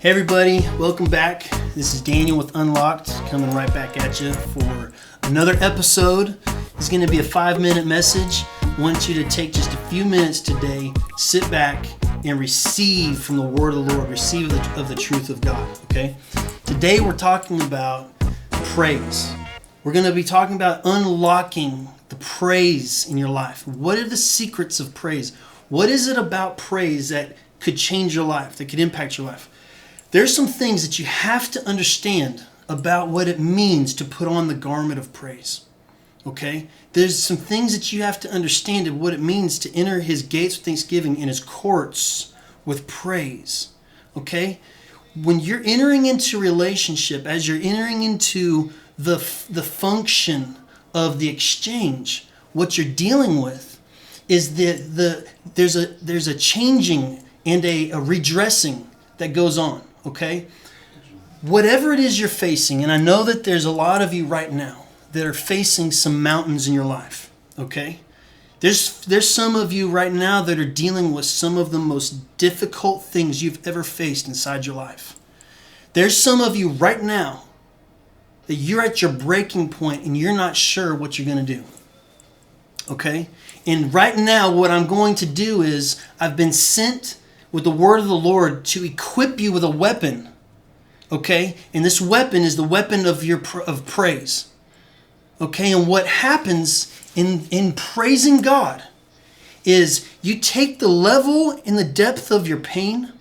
Hey everybody, welcome back. This is Daniel with Unlocked, coming right back at you for another episode. It's going to be a 5-minute message. I want you to take just a few minutes today, sit back, and receive from the word of the Lord, receive of the truth of God, okay? Today we're talking about praise. We're going to be talking about unlocking the praise in your life. What are the secrets of praise? What is it about praise that could change your life, that could impact your life? There's some things that you have to understand about what it means to put on the garment of praise. Okay? There's some things that you have to understand of what it means to enter his gates with thanksgiving and his courts with praise. Okay? When you're entering into relationship, as you're entering into the function of the exchange, what you're dealing with is there's a changing and a redressing that goes on. Okay? Whatever it is you're facing, and I know that there's a lot of you right now that are facing some mountains in your life. Okay? There's some of you right now that are dealing with some of the most difficult things you've ever faced inside your life. There's some of you right now that you're at your breaking point and you're not sure what you're going to do. Okay? And right now what I'm going to do is I've been sent with the word of the Lord to equip you with a weapon. Okay? And this weapon is the weapon of praise. Okay? And what happens in praising God is you take the level and the depth of your pain,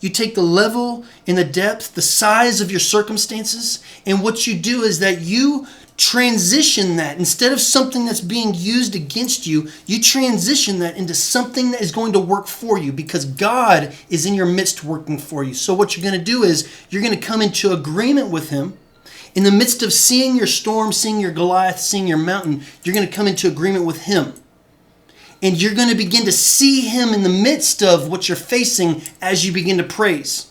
you take the level and the depth, the size of your circumstances, and what you do is that you transition that. Instead of something that's being used against you, you transition that into something that is going to work for you because God is in your midst working for you. So what you're going to do is you're going to come into agreement with him. In the midst of seeing your storm, seeing your Goliath, seeing your mountain, you're going to come into agreement with him. And you're going to begin to see him in the midst of what you're facing as you begin to praise.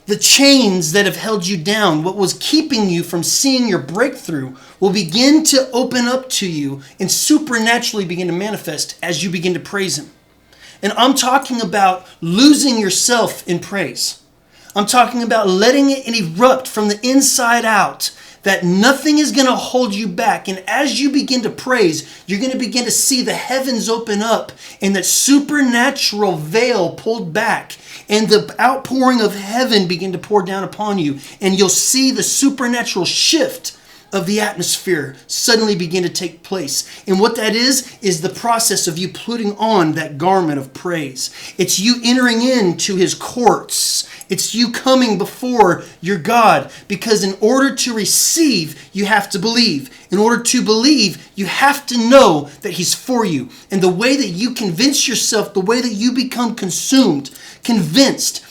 The chains that have held you down, what was keeping you from seeing your breakthrough, will begin to open up to you and supernaturally begin to manifest as you begin to praise him. And I'm talking about losing yourself in praise. I'm talking about letting it erupt from the inside out, that nothing is going to hold you back. And as you begin to praise, you're going to begin to see the heavens open up and that supernatural veil pulled back and the outpouring of heaven begin to pour down upon you. And you'll see the supernatural shift of the atmosphere suddenly begin to take place. And what that is the process of you putting on that garment of praise. It's you entering into his courts. It's you coming before your God, because in order to receive, you have to believe. In order to believe, you have to know that he's for you. And the way that you convince yourself, the way that you become convinced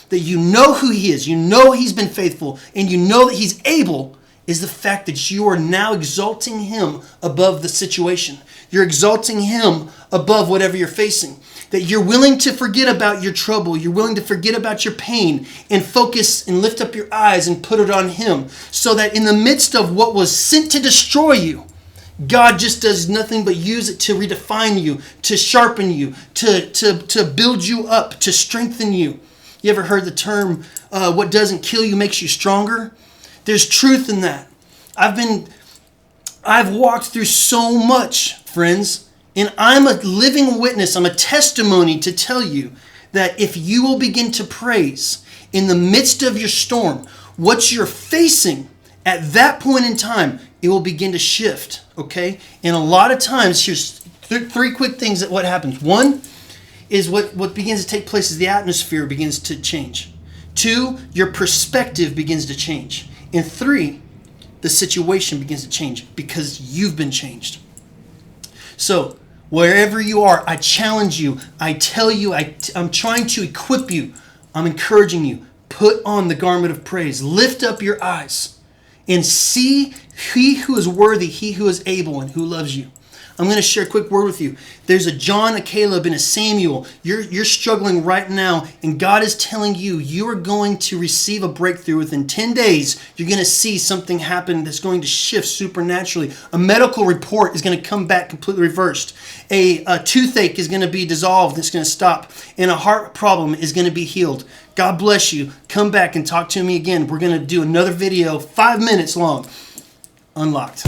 that you know who he is, you know he's been faithful, and you know that he's able, is the fact that you are now exalting him above the situation. You're exalting him above whatever you're facing. That you're willing to forget about your trouble. You're willing to forget about your pain and focus and lift up your eyes and put it on him. So that in the midst of what was sent to destroy you, God just does nothing but use it to redefine you, to sharpen you, to build you up, to strengthen you. You ever heard the term, what doesn't kill you makes you stronger? There's truth in that. I've walked through so much, friends, and I'm a living witness. I'm a testimony to tell you that if you will begin to praise in the midst of your storm, what you're facing at that point in time, it will begin to shift, okay? And a lot of times, here's three quick things that what happens. One is what begins to take place is the atmosphere begins to change. 2, your perspective begins to change. And 3, the situation begins to change because you've been changed. So, wherever you are, I challenge you. I tell you, I'm trying to equip you. I'm encouraging you. Put on the garment of praise. Lift up your eyes and see he who is worthy, he who is able, and who loves you. I'm going to share a quick word with you. There's a John, a Caleb, and a Samuel. You're struggling right now, and God is telling you you are going to receive a breakthrough within 10 days. You're going to see something happen that's going to shift supernaturally. A medical report is going to come back completely reversed. A toothache is going to be dissolved. It's going to stop. And a heart problem is going to be healed. God bless you. Come back and talk to me again. We're going to do another video, 5 minutes long. Unlocked.